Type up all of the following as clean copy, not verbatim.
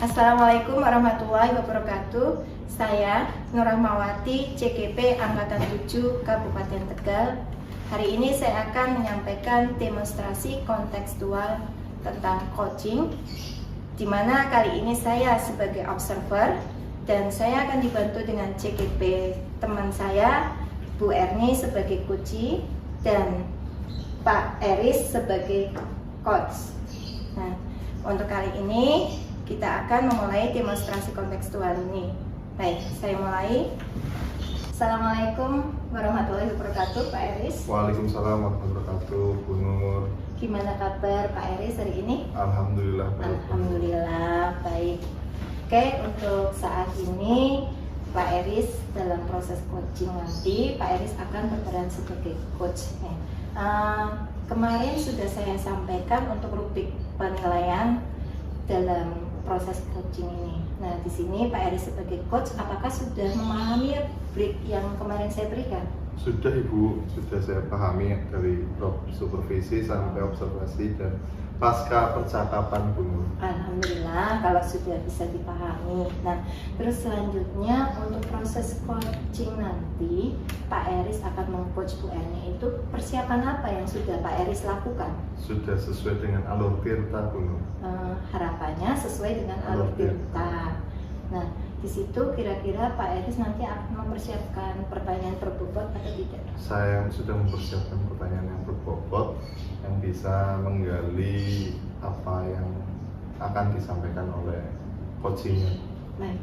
Assalamualaikum warahmatullahi wabarakatuh. Saya Nur Rahmawati, CGP Angkatan 7 Kabupaten Tegal. Hari ini saya akan menyampaikan demonstrasi kontekstual tentang coaching, di mana kali ini saya sebagai observer dan saya akan dibantu dengan CGP teman saya, Bu Erni sebagai coach dan Pak Eris sebagai coach. Nah, untuk kali ini kita akan memulai demonstrasi kontekstual ini. Baik, saya mulai. Assalamualaikum warahmatullahi wabarakatuh, Pak Eris. Waalaikumsalam warahmatullahi wabarakatuh, Bu Nur. Gimana kabar Pak Eris hari ini? Alhamdulillah baik. Alhamdulillah baik. Oke, untuk saat ini Pak Eris dalam proses coaching nanti, Pak Eris akan berperan sebagai coach. Kemarin sudah saya sampaikan untuk rubrik penilaian dalam proses coaching ini. Nah, di sini Pak Eris sebagai coach, apakah sudah memahami brief yang kemarin saya berikan? Sudah Ibu, sudah saya pahami dari supervisi sampai observasi dan pasca percakapan Bu Nur. Alhamdulillah kalau sudah bisa dipahami. Nah, terus selanjutnya untuk proses coaching nanti Pak Eris akan meng-coach Bu Erni, itu persiapan apa yang sudah Pak Eris lakukan? Sudah sesuai dengan alur tirta Bu Nur. Harapannya sesuai dengan alur tirta. Nah, di situ kira-kira Pak Eris nanti akan mempersiapkan pertanyaan berbobot atau tidak? Saya sudah mempersiapkan pertanyaan yang berbobot yang bisa menggali apa yang akan disampaikan oleh coachingnya. Baik,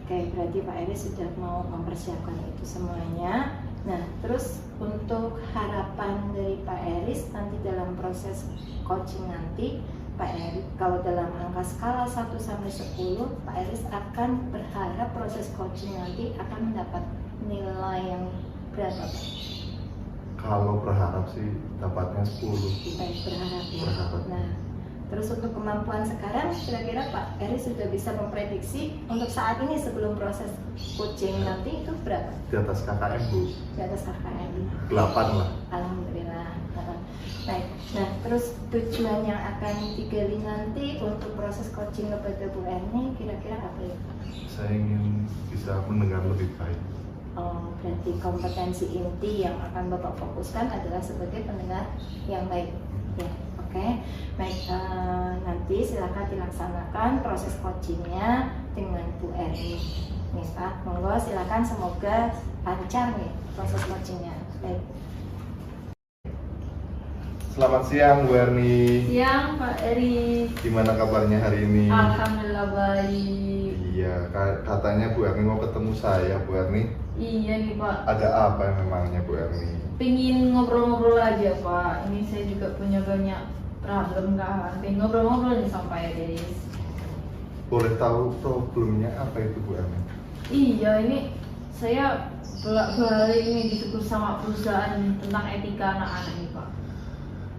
oke, berarti Pak Eris sudah mau mempersiapkan itu semuanya. Nah, terus untuk harapan dari Pak Eris nanti dalam proses coaching nanti, Pak Eris, kalau dalam angka skala 1 sampai 10, Pak Eris akan berharap proses coaching nanti akan mendapat nilai yang berapa, Pak? Kalau berharap sih dapatnya 10. Baik, berharap ya. Berharap. Nah, terus untuk kemampuan sekarang, kira-kira Pak Eris sudah bisa memprediksi untuk saat ini sebelum proses coaching nanti itu berapa? Di atas KKM Bu. Di atas KKM 8 lah. Alhamdulillah. Baik, nah terus tujuan yang akan digali nanti untuk proses coaching kepada Bu Erni kira-kira apa ya Pak? Saya ingin bisa mendengar lebih baik. Oh, berarti kompetensi inti yang akan Bapak fokuskan adalah sebagai pendengar yang baik. Ya, oke. Baik, nanti silakan dilaksanakan proses coachingnya dengan Bu Erni. Nih Pak, monggo silakan, semoga lancar nih proses coachingnya. Baik. Selamat siang Bu Erni. Siang Pak Eri. Gimana kabarnya hari ini? Alhamdulillah baik. Iya, katanya Bu Erni mau ketemu saya Bu Erni. Iya nih Pak. Ada apa memangnya Bu Erni? Pengen ngobrol-ngobrol aja Pak. Ini saya juga punya banyak problem kan. Pengen ngobrol-ngobrol nih sama Pak Eris. Boleh tahu problemnya apa itu Bu Erni? Iya, ini saya bolak-balik ini ditegur sama perusahaan tentang etika anak-anak nih Pak.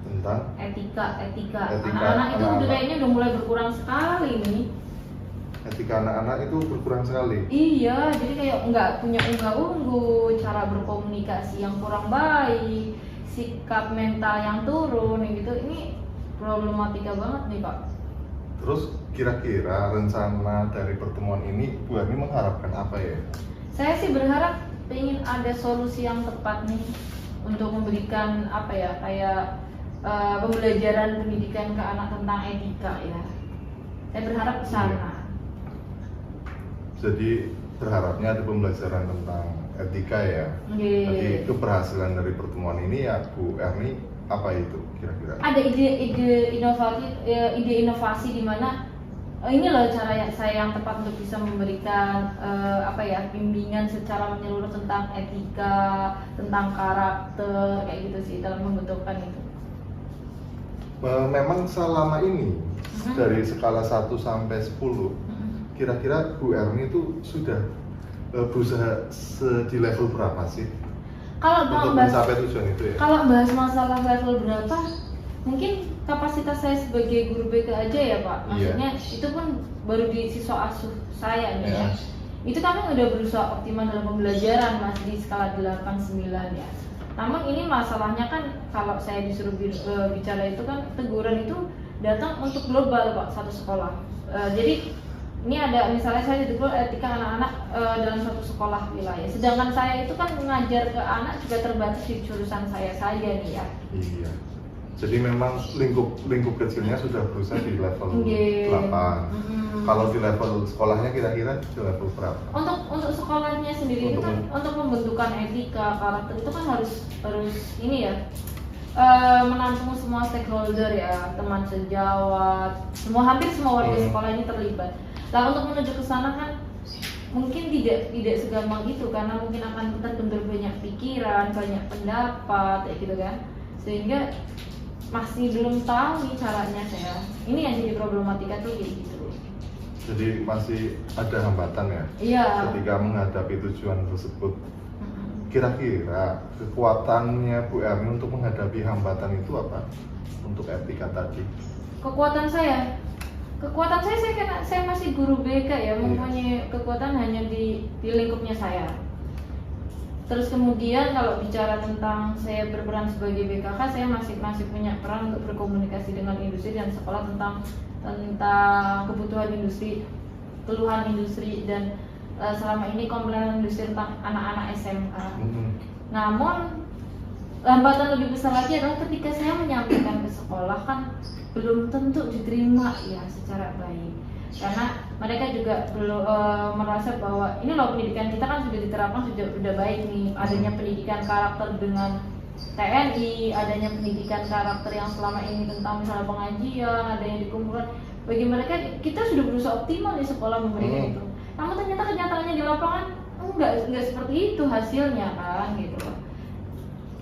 Tentang? Etika Etika anak-anak itu anak-anak. kayaknya udah mulai berkurang sekali nih. Etika anak-anak itu berkurang sekali. Iya, jadi kayak nggak punya unggah-ungguh, cara berkomunikasi yang kurang baik, sikap mental yang turun, gitu. Ini problematika banget nih Pak. Terus kira-kira rencana dari pertemuan ini Bu Erni mengharapkan apa ya? Saya sih berharap ingin ada solusi yang tepat nih untuk memberikan apa ya, kayak pembelajaran pendidikan ke anak tentang etika ya. Saya berharap ke sana. Jadi berharapnya ada pembelajaran tentang etika ya. Iya. Jadi keberhasilan dari pertemuan ini ya Bu Erni apa itu kira-kira? Ada ide inovasi di mana ini loh cara yang saya yang tepat untuk bisa memberikan bimbingan secara menyeluruh tentang etika, tentang karakter kayak gitu sih dalam membentukkan itu. Memang selama ini dari skala 1 sampai 10 kira-kira Bu Erni itu sudah berusaha di level berapa sih Kalau untuk bahas mencapai tujuan itu ya? Kalau bahas masalah level berapa, mungkin kapasitas saya sebagai guru BK aja ya Pak. Maksudnya itu pun baru di siswa asuh saya nih ya. Itu kami udah berusaha optimal dalam pembelajaran masih di skala 8-9 ya. Namun ini masalahnya kan kalau saya disuruh bicara itu kan teguran itu datang untuk global Pak, satu sekolah. Jadi ini ada misalnya saya ditegur etika anak-anak dalam satu sekolah wilayah. Sedangkan saya itu kan mengajar ke anak juga terbatas di jurusan saya saja nih ya. Iya. Jadi memang lingkup kecilnya sudah berusaha di level 8. Kalau di level sekolahnya kira-kira di level berapa? Untuk sekolahnya sendiri itu kan untuk pembentukan etika karakter itu kan harus ini ya menampung semua stakeholder ya, teman sejawat, hampir semua warga sekolah ini terlibat. Lah untuk menuju ke sana kan mungkin tidak segampang itu karena mungkin akan terbentur banyak pikiran, banyak pendapat kayak gitu kan. Sehingga masih belum tahu nih caranya saya. Ini yang jadi problematika tuh kayak gitu. Jadi masih ada hambatan ya? Iya. Ketika menghadapi tujuan tersebut. Kira-kira kekuatannya Bu Erni untuk menghadapi hambatan itu apa? Untuk etika tadi. Kekuatan saya karena saya masih guru BK ya, mempunyai kekuatan hanya di lingkupnya saya. Terus kemudian kalau bicara tentang saya berperan sebagai BKK, saya masih punya peran untuk berkomunikasi dengan industri dan sekolah tentang kebutuhan industri, keluhan industri dan selama ini komplain industri tentang anak-anak SMK. Namun hambatan lebih besar lagi adalah ketika saya menyampaikan ke sekolah kan belum tentu diterima ya secara baik. Karena mereka juga belum merasa bahwa ini loh pendidikan kita kan sudah diterapkan sudah baik nih, adanya pendidikan karakter dengan TNI, adanya pendidikan karakter yang selama ini tentang misalnya pengajian, ada yang dikumpulkan. Bagi mereka kita sudah berusaha optimal di sekolah memberikan itu. Namun ternyata kenyataannya di lapangan enggak seperti itu hasilnya kan gitu.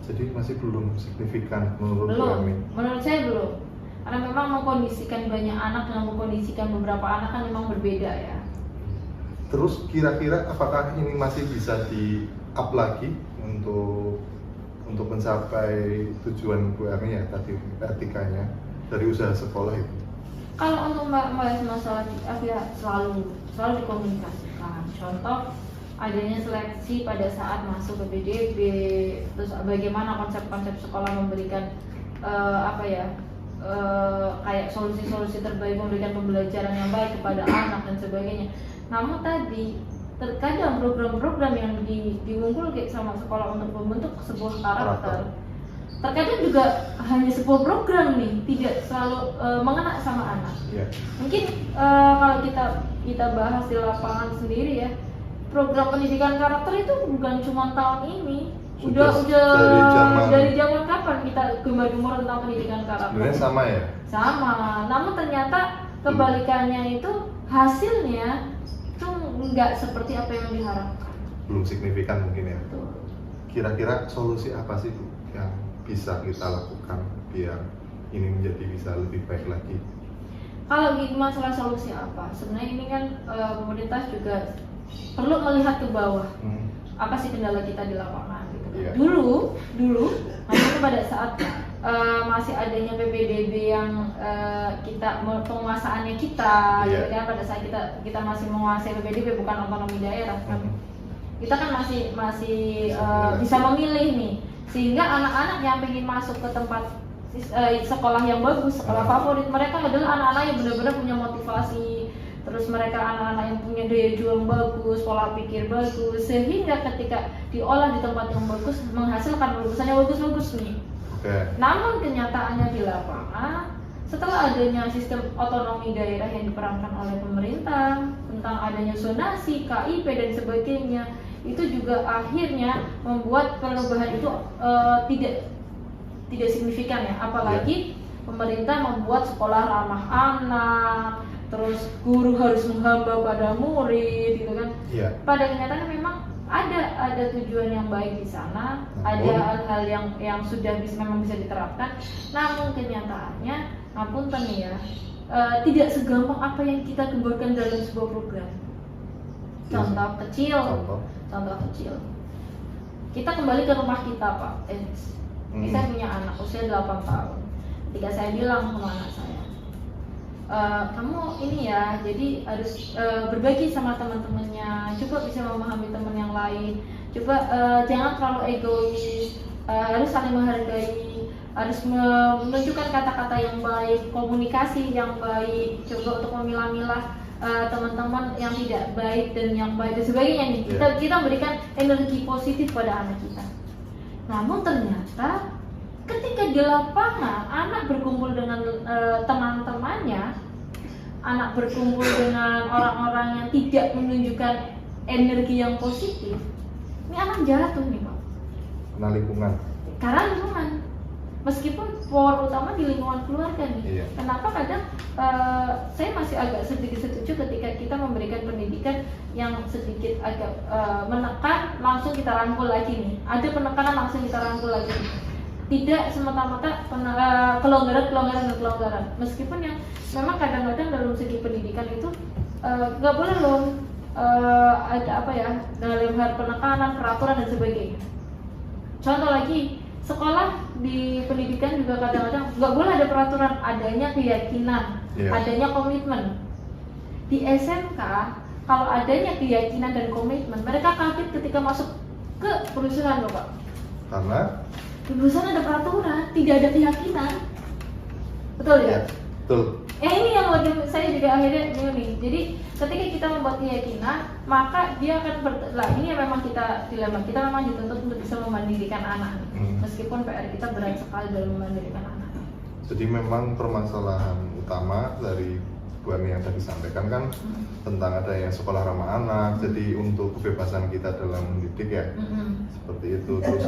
Jadi masih belum signifikan menurut Bu Erni? Menurut saya belum. Karena memang mengkondisikan banyak anak dengan mengkondisikan beberapa anak kan memang berbeda ya. Terus kira-kira apakah ini masih bisa di up lagi untuk mencapai tujuan Bu Erni ya tadi etikanya dari usaha sekolah itu? Kalau untuk membahas masalah ya selalu dikomunikasikan. Contoh adanya seleksi pada saat masuk ke BDB, terus bagaimana konsep-konsep sekolah memberikan kayak solusi-solusi terbaik, memberikan pembelajaran yang baik kepada anak dan sebagainya. Namun tadi terkadang program-program yang diunggul kayak sama sekolah untuk membentuk sebuah karakter terkadang juga hanya sebuah program nih, tidak selalu mengena sama anak. Mungkin kalau kita bahas di lapangan sendiri ya, program pendidikan karakter itu bukan cuma tahun ini, udah dari zaman kapan kita gemar-gemar tentang pendidikan karakter? Sebenarnya sama ya? Sama, namun ternyata kebalikannya itu hasilnya itu nggak seperti apa yang diharapkan. Belum signifikan mungkin ya? Betul. Kira-kira solusi apa sih Bu yang bisa kita lakukan biar ini menjadi bisa lebih baik lagi? Kalau masalah solusi apa? Sebenarnya ini kan pemerintah juga perlu melihat ke bawah. Apa sih kendala kita di lapangan gitu. Dulu makanya pada saat masih adanya PPDB yang penguasaannya kita gitu kan, pada saat kita masih menguasai PPDB bukan otonomi daerah kan. Kita kan masih bisa memilih nih, sehingga anak-anak yang pengen masuk ke tempat sekolah yang bagus, sekolah favorit mereka adalah anak-anak yang benar-benar punya motivasi. Terus mereka anak-anak yang punya daya juang bagus, pola pikir bagus, sehingga ketika diolah di tempat yang bagus menghasilkan lulusan yang bagus-bagus nih. Namun kenyataannya di lapangan, setelah adanya sistem otonomi daerah yang diperankan oleh pemerintah tentang adanya zonasi, KIP dan sebagainya, itu juga akhirnya membuat perubahan itu tidak signifikan ya. Apalagi pemerintah membuat sekolah ramah anak, terus guru harus menghamba pada murid gitu kan. Pada kenyataannya memang ada tujuan yang baik di sana, ada hal yang sudah memang bisa diterapkan. Namun kenyataannya, ngapunten nih ya, tidak segampang apa yang kita gemborkan dalam sebuah program. Contoh kecil. Contoh kecil. Kita kembali ke rumah kita, Pak. Saya punya anak usia 8 tahun. Ketika saya bilang sama anak saya, kamu ini ya, jadi harus berbagi sama teman-temannya, coba bisa memahami teman yang lain, coba jangan terlalu egois, harus saling menghargai, harus menunjukkan kata-kata yang baik, komunikasi yang baik, coba untuk memilah-milah teman-teman yang tidak baik dan yang baik dan sebagainya nih. Kita berikan energi positif pada anak kita. Namun ternyata ketika di lapangan anak berkumpul dengan teman-temannya, anak berkumpul dengan orang-orang yang tidak menunjukkan energi yang positif, ini anak jatuh nih Pak. Karena lingkungan. Karena lingkungan. Meskipun power utama di lingkungan keluarga nih. Iya. Kenapa kadang saya masih agak sedikit setuju ketika kita memberikan pendidikan yang sedikit agak menekan, langsung kita rangkul lagi nih. Ada penekanan langsung kita rangkul lagi. Tidak semata-mata kelonggaran. Meskipun yang memang kadang-kadang dalam segi pendidikan itu nggak boleh loh ada apa ya, dalam hal penekanan, peraturan dan sebagainya. Contoh lagi, sekolah di pendidikan juga kadang-kadang nggak boleh ada peraturan, adanya keyakinan, adanya komitmen. Di SMK kalau adanya keyakinan dan komitmen, mereka kaget ketika masuk ke perusahaan loh Pak. Karena di perusahaan ada peraturan, tidak ada keyakinan. Betul ya? Betul. Ini yang lagi saya juga akhirnya nih. Jadi ketika kita membuat keyakinan, maka dia akan ini yang memang kita dilema. Kita memang dituntut untuk bisa memandirikan anak. Meskipun PR kita berat sekali dalam memandirikan anak. Jadi memang permasalahan utama dari Bu Ani yang tadi sampaikan kan tentang adanya sekolah ramah anak. Jadi untuk kebebasan kita dalam mendidik ya, seperti itu. Terus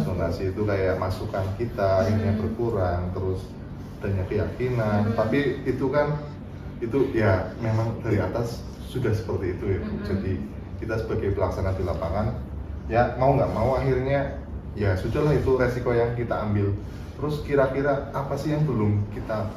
zonasi itu kayak masukan kita akhirnya berkurang. Terus adanya keyakinan. Tapi itu kan ya memang dari atas sudah seperti itu ya. Jadi kita sebagai pelaksana di lapangan ya mau nggak mau akhirnya ya sudahlah, itu resiko yang kita ambil. Terus kira-kira apa sih yang belum kita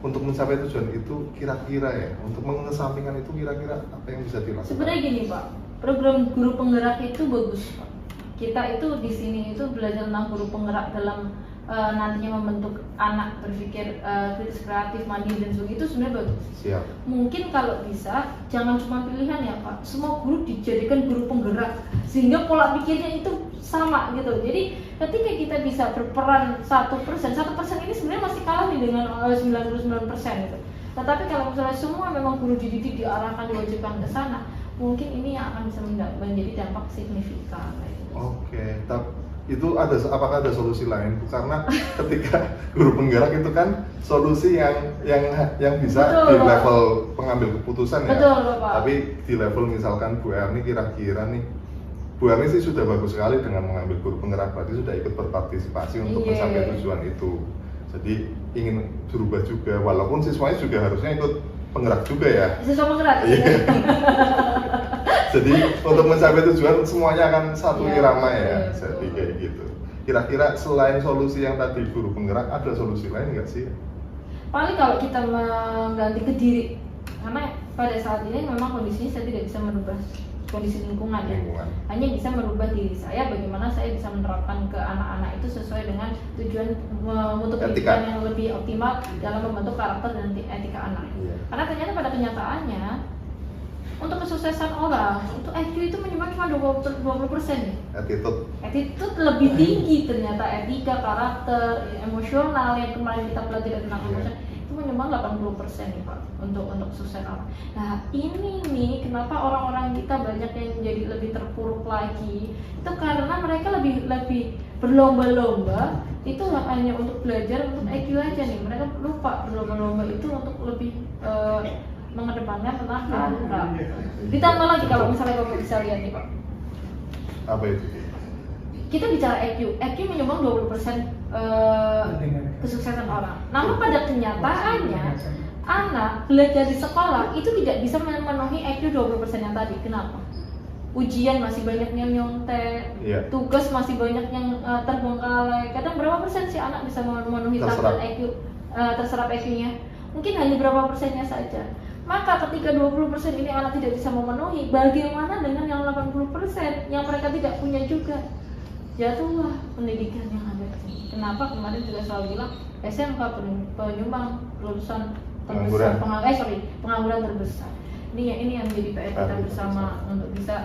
untuk mencapai tujuan itu, kira-kira ya untuk mengesampingkan itu kira-kira apa yang bisa dilakukan? Sebenarnya gini Pak, program guru penggerak itu bagus Pak. Kita itu di sini itu belajar tentang guru penggerak dalam nantinya membentuk anak berpikir kritis, kreatif, mandiri dan sebagainya, itu sebenarnya bagus. Siap. Mungkin kalau bisa jangan cuma pilihan ya Pak, semua guru dijadikan guru penggerak sehingga pola pikirnya itu sama gitu. Jadi ketika kita bisa berperan 1% ini sebenarnya masih kalah nih dengan 99% gitu. Tetapi kalau misalnya semua memang guru dididik diarahkan, diwajibkan ke sana, mungkin ini yang akan bisa menjadi dampak signifikan. Oke, tapi itu apakah ada solusi lain? Karena ketika guru penggerak itu kan solusi yang bisa betul, di level pengambil keputusan ya. Betul, Pak. Tapi di level misalkan Bu Erni, kira-kira nih Bu Erni sih sudah bagus sekali dengan mengambil guru penggerak, berarti sudah ikut berpartisipasi untuk mencapai tujuan itu. Jadi ingin berubah juga, walaupun siswanya juga harusnya ikut penggerak juga ya. Siswa penggerak. Jadi untuk mencapai tujuan semuanya akan satu irama ya. Jadi kayak gitu. Kira-kira selain solusi yang tadi guru penggerak, ada solusi lain nggak sih? Paling kalau kita mengganti ke diri, karena pada saat ini memang kondisinya saya tidak bisa merubah kondisi lingkungan ya. Hanya bisa merubah diri saya, bagaimana saya bisa menerapkan ke anak-anak itu sesuai dengan tujuan untuk pendidikan yang lebih optimal dalam membentuk karakter dan etika anak. Karena ternyata pada kenyataannya untuk kesuksesan orang, untuk IQ itu menyumbang cuma 20% ya. Attitude lebih tinggi ternyata, etika, karakter, emosional yang kemarin kita pelajari tentang emosi itu menyumbang 80% nih Pak untuk sukses orang. Nah ini nih kenapa orang-orang kita banyak yang menjadi lebih terpuruk lagi, itu karena mereka lebih berlomba-lomba itu hanya untuk belajar untuk IQ aja nih. Mereka lupa berlomba-lomba itu untuk lebih mengedepankan tentang karakter. Ditambah lagi kalau misalnya Bapak bisa lihat nih Pak. Apa itu? Kita bicara IQ menyumbang 20% kesuksesan orang. Namun pada kenyataannya anak belajar di sekolah itu tidak bisa memenuhi IQ 20% yang tadi. Kenapa? Ujian masih banyak yang nyontek, tugas masih banyak yang terbengkalai. Kadang berapa persen sih anak bisa memenuhi target IQ terserap EQ-nya, mungkin hanya berapa persennya saja. Maka ketika 20% ini anak tidak bisa memenuhi, bagaimana dengan yang 80% yang mereka tidak punya juga? Jatuhlah pendidikan yang ada di sini. Kenapa kemarin juga selalu bilang SMK penyumbang lulusan terbesar, pengangguran terbesar. Ini yang menjadi PR kita bersama untuk bisa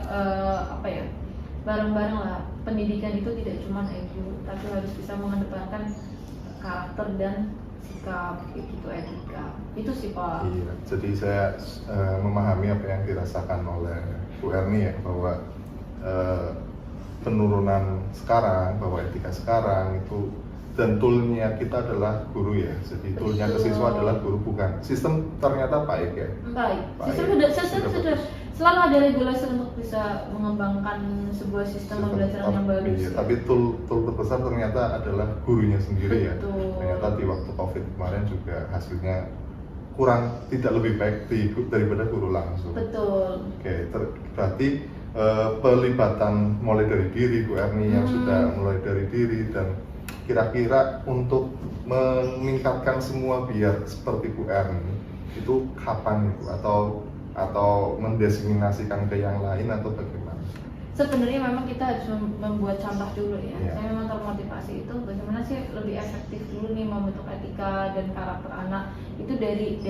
bareng-bareng lah. Pendidikan itu tidak cuma EQ, tapi harus bisa mengedepankan karakter dan sikap, itu etika. Itu sih Pak. Iya, jadi saya memahami apa yang dirasakan oleh Bu Erni ya, bahwa penurunan sekarang, bahwa etika sekarang itu, dan toolnya kita adalah guru ya. Jadi toolnya ke siswa adalah guru, bukan sistem. Ternyata baik ya. Baik. Sistem sudah selalu ada regulasi untuk bisa mengembangkan sebuah sistem pembelajaran yang bagus. Iya, tapi tool terbesar ternyata adalah gurunya sendiri. Betul. Ya. Ternyata di waktu COVID kemarin juga hasilnya tidak lebih baik daripada guru langsung. Betul. Oke, berarti pelibatan mulai dari diri Bu Erni yang sudah mulai dari diri, dan kira-kira untuk meningkatkan semua biar seperti Bu Erni itu kapan itu, atau mendiseminasikan ke yang lain atau bagaimana? Sebenarnya memang kita harus membuat contoh dulu ya. Yeah. Saya memang termotivasi itu bagaimana sih lebih efektif dulu nih membentuk etika dan karakter anak itu dari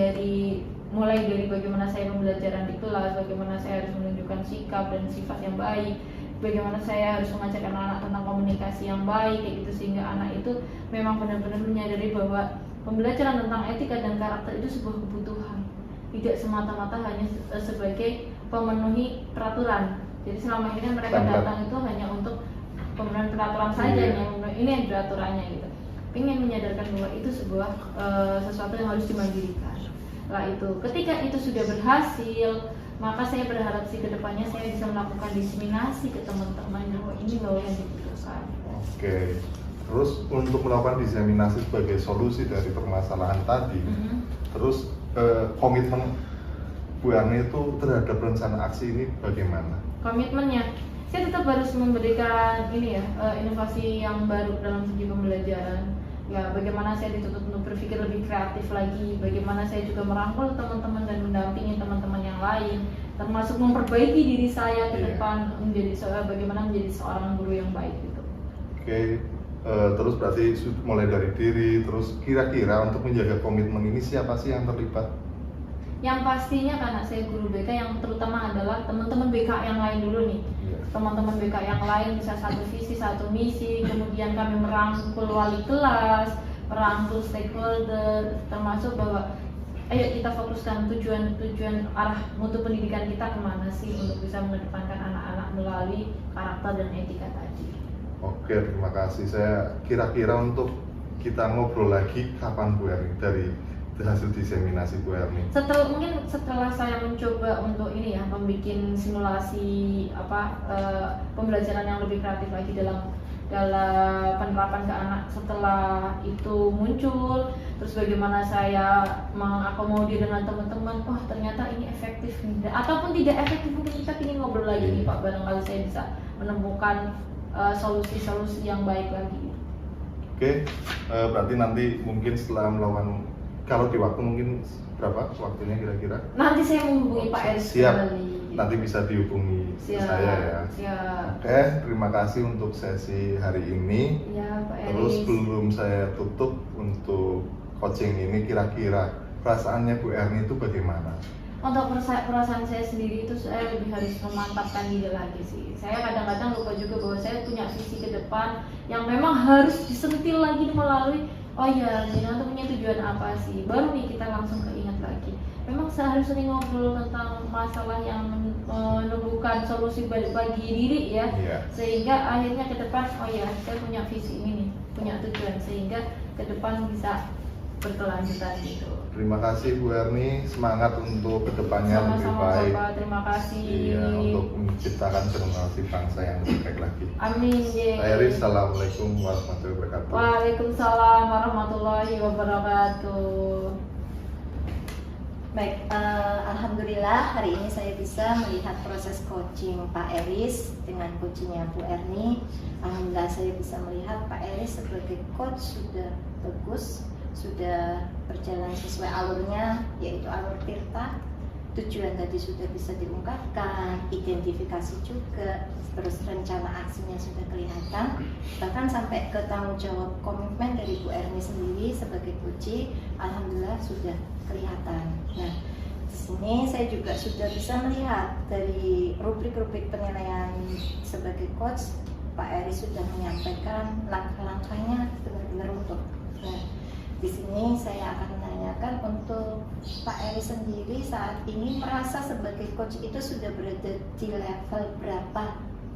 mulai dari bagaimana saya pembelajaran di kelas, bagaimana saya harus menunjukkan sikap dan sifat yang baik, bagaimana saya harus mengajarkan anak tentang komunikasi yang baik, kayak gitu, sehingga anak itu memang benar-benar menyadari bahwa pembelajaran tentang etika dan karakter itu sebuah kebutuhan, tidak semata-mata hanya sebagai pemenuhi peraturan. Jadi selama ini kan mereka datang itu hanya untuk pemenuhan peraturan saja, ini yang peraturannya gitu. Ingin menyadarkan bahwa itu sebuah sesuatu yang harus dimandirikan. Lah itu, ketika itu sudah berhasil, maka saya berharap sih kedepannya saya bisa melakukan diseminasi ke teman-teman bahwa ini loh yang dibutuhkan. Oke, terus untuk melakukan diseminasi sebagai solusi dari permasalahan tadi, terus komitmen Bu Erni itu terhadap rencana aksi ini bagaimana? Komitmennya, saya tetap harus memberikan inovasi yang baru dalam segi pembelajaran. Ya, bagaimana saya dituntut untuk berpikir lebih kreatif lagi, bagaimana saya juga merangkul teman-teman dan mendampingi teman-teman yang lain, termasuk memperbaiki diri saya ke depan bagaimana menjadi seorang guru yang baik gitu. Oke, terus berarti mulai dari diri, terus kira-kira untuk menjaga komitmen ini siapa sih yang terlibat? Yang pastinya karena saya guru BK, yang terutama adalah teman-teman BK yang lain dulu nih. Teman-teman BK yang lain bisa satu visi, satu misi, kemudian kami merangkul wali kelas, merangkul stakeholder, termasuk bahwa ayo kita fokuskan tujuan arah mutu pendidikan kita kemana sih untuk bisa mengedepankan anak-anak melalui karakter dan etika tadi. Oke, terima kasih. Saya kira-kira untuk kita ngobrol lagi kapan Bu Erni dari hasil diseminasi Bu Erni? Setelah saya mencoba untuk membuat simulasi pembelajaran yang lebih kreatif lagi dalam penerapan ke anak, setelah itu muncul, terus bagaimana saya mengakomodir dengan teman-teman, ternyata ini efektif nih, ataupun tidak efektif, mungkin kita ingin ngobrol lagi nih Pak, barangkali saya bisa menemukan solusi-solusi yang baik lagi. Oke, berarti nanti mungkin setelah melakukan, kalau di waktu mungkin berapa waktunya kira-kira? Nanti saya menghubungi Pak Eris. Siap, nanti bisa dihubungi saya ya. Siap. Oke, terima kasih untuk sesi hari ini. Ya, Pak Eris. Terus sebelum saya tutup untuk coaching ini, kira-kira perasaannya Bu Erni itu bagaimana? Untuk perasaan saya sendiri itu saya lebih harus memantapkan diri lagi sih. Saya kadang-kadang lupa juga bahwa saya punya visi ke depan yang memang harus disentil lagi melalui untuk punya tujuan apa sih, baru nih kita langsung keinget lagi. Memang seharusnya ngobrol tentang masalah yang menumbuhkan solusi bagi diri ya, sehingga akhirnya ke depan saya punya visi ini nih, punya tujuan, sehingga ke depan bisa berkelanjutan gitu. Terima kasih Bu Erni, semangat untuk kedepannya lebih baik. Sama-sama Pak, terima kasih. Iya, untuk menciptakan generasi bangsa yang lebih baik lagi. Amin. Saya Eris, assalamualaikum warahmatullahi wabarakatuh. Waalaikumsalam warahmatullahi wabarakatuh. Baik, alhamdulillah hari ini saya bisa melihat proses coaching Pak Eris dengan coachingnya Bu Erni. Alhamdulillah saya bisa melihat Pak Eris sebagai coach sudah bagus, sudah berjalan sesuai alurnya, yaitu alur tirta. Tujuan tadi sudah bisa diungkapkan, identifikasi juga, terus rencana aksinya sudah kelihatan, bahkan sampai ke tanggung jawab komitmen dari Bu Erni sendiri sebagai coach, alhamdulillah sudah kelihatan. Nah, di sini saya juga sudah bisa melihat dari rubrik-rubrik penilaian sebagai coach, Pak Eri sudah menyampaikan langkah-langkahnya benar-benar utuh. Nah, di sini saya akan menanyakan untuk Pak Eri sendiri saat ini merasa sebagai coach itu sudah berada di level berapa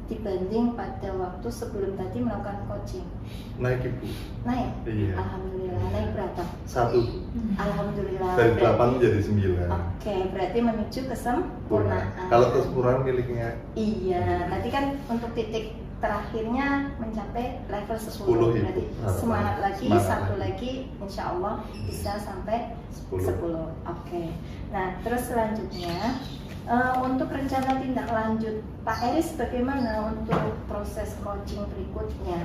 dibanding pada waktu sebelum tadi melakukan coaching? Naik Ibu. Naik? Iya. Alhamdulillah. Naik berapa? 1. Alhamdulillah. Dari 8 Berarti- menjadi 9. Oke, berarti menuju kesempurnaan. Kalau kesempurnaan miliknya Iya, tadi kan untuk titik terakhirnya mencapai level 10, 10 Ibu. berarti Harapan. semangat lagi, Semangat satu lagi. lagi insya Allah bisa sampai 10. 10. Oke. Nah, terus selanjutnya untuk rencana tindak lanjut Pak Eris bagaimana untuk proses coaching berikutnya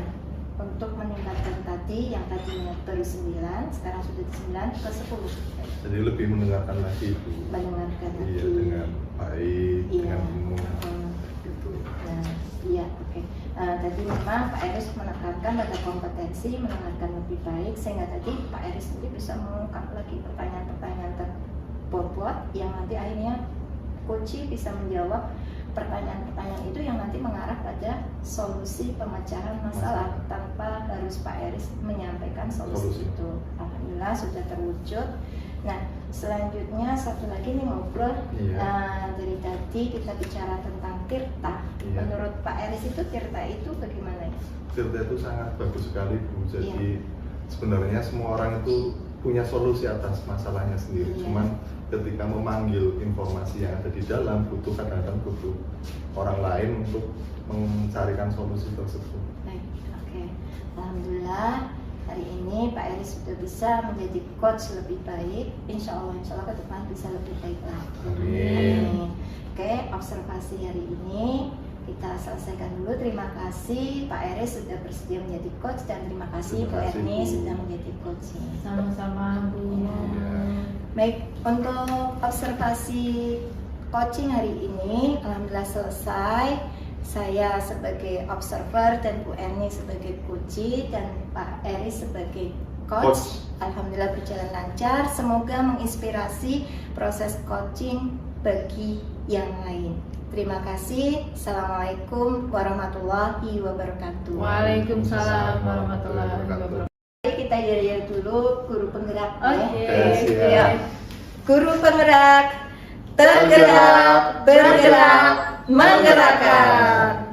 untuk meningkatkan tadi yang tadinya baru 9, sekarang sudah 9 ke 10. Jadi lebih mendengarkan lagi Ibu. Mendengarkan lagi. Iya, dengan baik, Iya. dengan penuh Hmm. gitu. Nah, iya, oke. Tadi memang Pak Eris menekankan pada kompetensi mendengarkan lebih baik, sehingga tadi Pak Eris sendiri bisa mengungkap lagi pertanyaan-pertanyaan terbobot yang nanti akhirnya coach bisa menjawab pertanyaan-pertanyaan itu yang nanti mengarah pada solusi pemecahan masalah tanpa harus Pak Eris menyampaikan solusi itu. Alhamdulillah sudah terwujud. Nah, selanjutnya satu lagi nih ngobrol. Iya. Dari tadi kita bicara tentang tirta. Iya. Menurut Pak Eris itu tirta itu bagaimana ya? Tirta itu sangat bagus sekali Bu. Jadi Iya. sebenarnya semua orang itu punya solusi atas masalahnya sendiri. Iya. Cuman ketika memanggil informasi yang ada di dalam kadang-kadang butuh orang lain untuk mencarikan solusi tersebut. Baik, oke. Alhamdulillah hari ini Pak Eris sudah bisa menjadi coach lebih baik. Insya Allah ke depan bisa lebih baik lagi. Amin. Oke, observasi hari ini kita selesaikan dulu. Terima kasih Pak Eris sudah bersedia menjadi coach dan terima kasih Bu Terima kasih, Erni Bu. sudah menjadi coach. Sama-sama Bu. Iya. Baik, untuk observasi coaching hari ini alhamdulillah selesai. Saya sebagai observer dan Bu Erni sebagai coach dan Pak Eri sebagai coach. Alhamdulillah berjalan lancar. Semoga menginspirasi proses coaching bagi yang lain. Terima kasih. Assalamualaikum warahmatullahi wabarakatuh. Waalaikumsalam warahmatullahi wabarakatuh. Kita lihat dulu guru penggerak ya. Oke. siap. Ya. Guru penggerak tergerak, bergerak, menggerakkan.